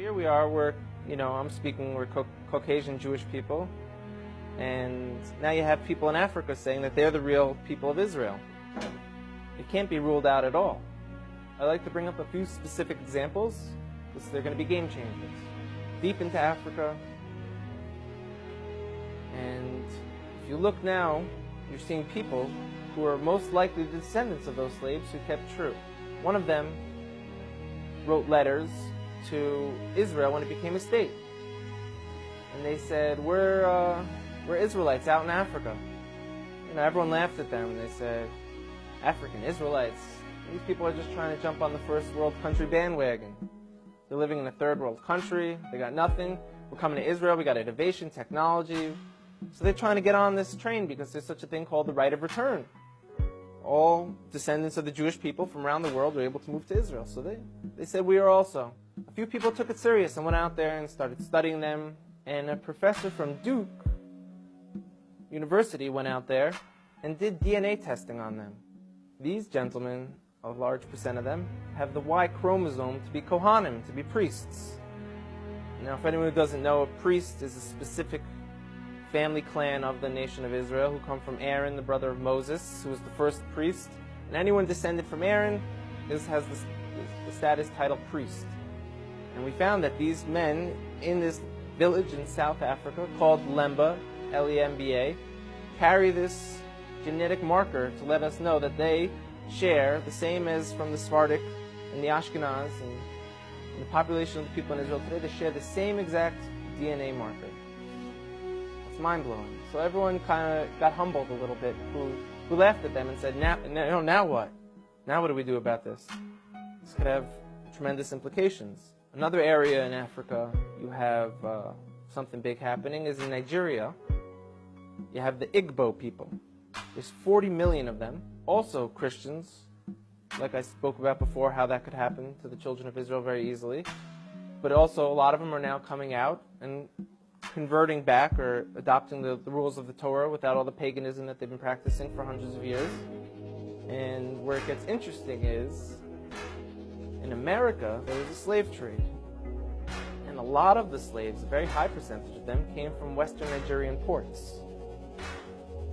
Here we are, we're Caucasian Jewish people, and now you have people in Africa saying that they're the real people of Israel. It can't be ruled out at all. I'd like to bring up a few specific examples, because they're going to be game changers. Deep into Africa, and if you look now, you're seeing people who are most likely the descendants of those slaves who kept true. One of them wrote letters to Israel when it became a state. And they said, we're Israelites out in Africa. Everyone laughed at them and they said, African Israelites, these people are just trying to jump on the first world country bandwagon. They're living in a third world country, they got nothing. We're coming to Israel, we got innovation, technology. So they're trying to get on this train because there's such a thing called the right of return. All descendants of the Jewish people from around the world were able to move to Israel. So they said we are also. A few people took it serious and went out there and started studying them. And a professor from Duke University went out there and did DNA testing on them. These gentlemen, a large percent of them, have the Y chromosome to be Kohanim, to be priests. Now, if anyone who doesn't know, a priest is a specific family clan of the nation of Israel who come from Aaron, the brother of Moses, who was the first priest. And anyone descended from Aaron has the status title priest. And we found that these men in this village in South Africa called Lemba, L-E-M-B-A, carry this genetic marker to let us know that they share the same as from the Sephardic and the Ashkenaz and the population of the people in Israel today. They share the same exact DNA marker. It's mind-blowing. So everyone kind of got humbled a little bit, who laughed at them and said, now what? Now what do we do about this? This could have tremendous implications. Another area in Africa you have something big happening is in Nigeria. You have the Igbo people. There's 40 million of them, also Christians, like I spoke about before, how that could happen to the children of Israel very easily. But also a lot of them are now coming out and converting back or adopting the rules of the Torah without all the paganism that they've been practicing for hundreds of years. And where it gets interesting is, in America, there was a slave trade. And a lot of the slaves, a very high percentage of them, came from Western Nigerian ports.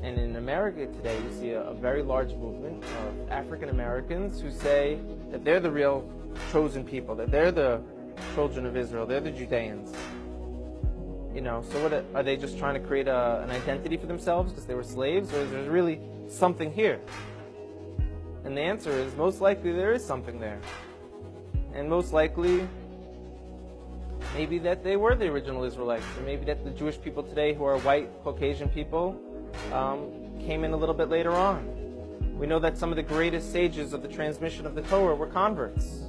And in America today, you see a very large movement of African Americans who say that they're the real chosen people, that they're the children of Israel, they're the Judeans. So what are they just trying to create an identity for themselves because they were slaves, or is there really something here? And the answer is, most likely there is something there. And most likely, maybe that they were the original Israelites, or maybe that the Jewish people today who are white, Caucasian people came in a little bit later on. We know that some of the greatest sages of the transmission of the Torah were converts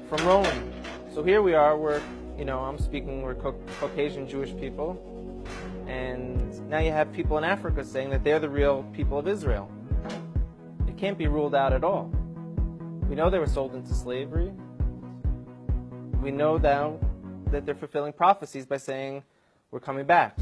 from Rome. So here we are, we're Caucasian Jewish people, and now you have people in Africa saying that they're the real people of Israel. It can't be ruled out at all. We know they were sold into slavery. We know now that they're fulfilling prophecies by saying, we're coming back.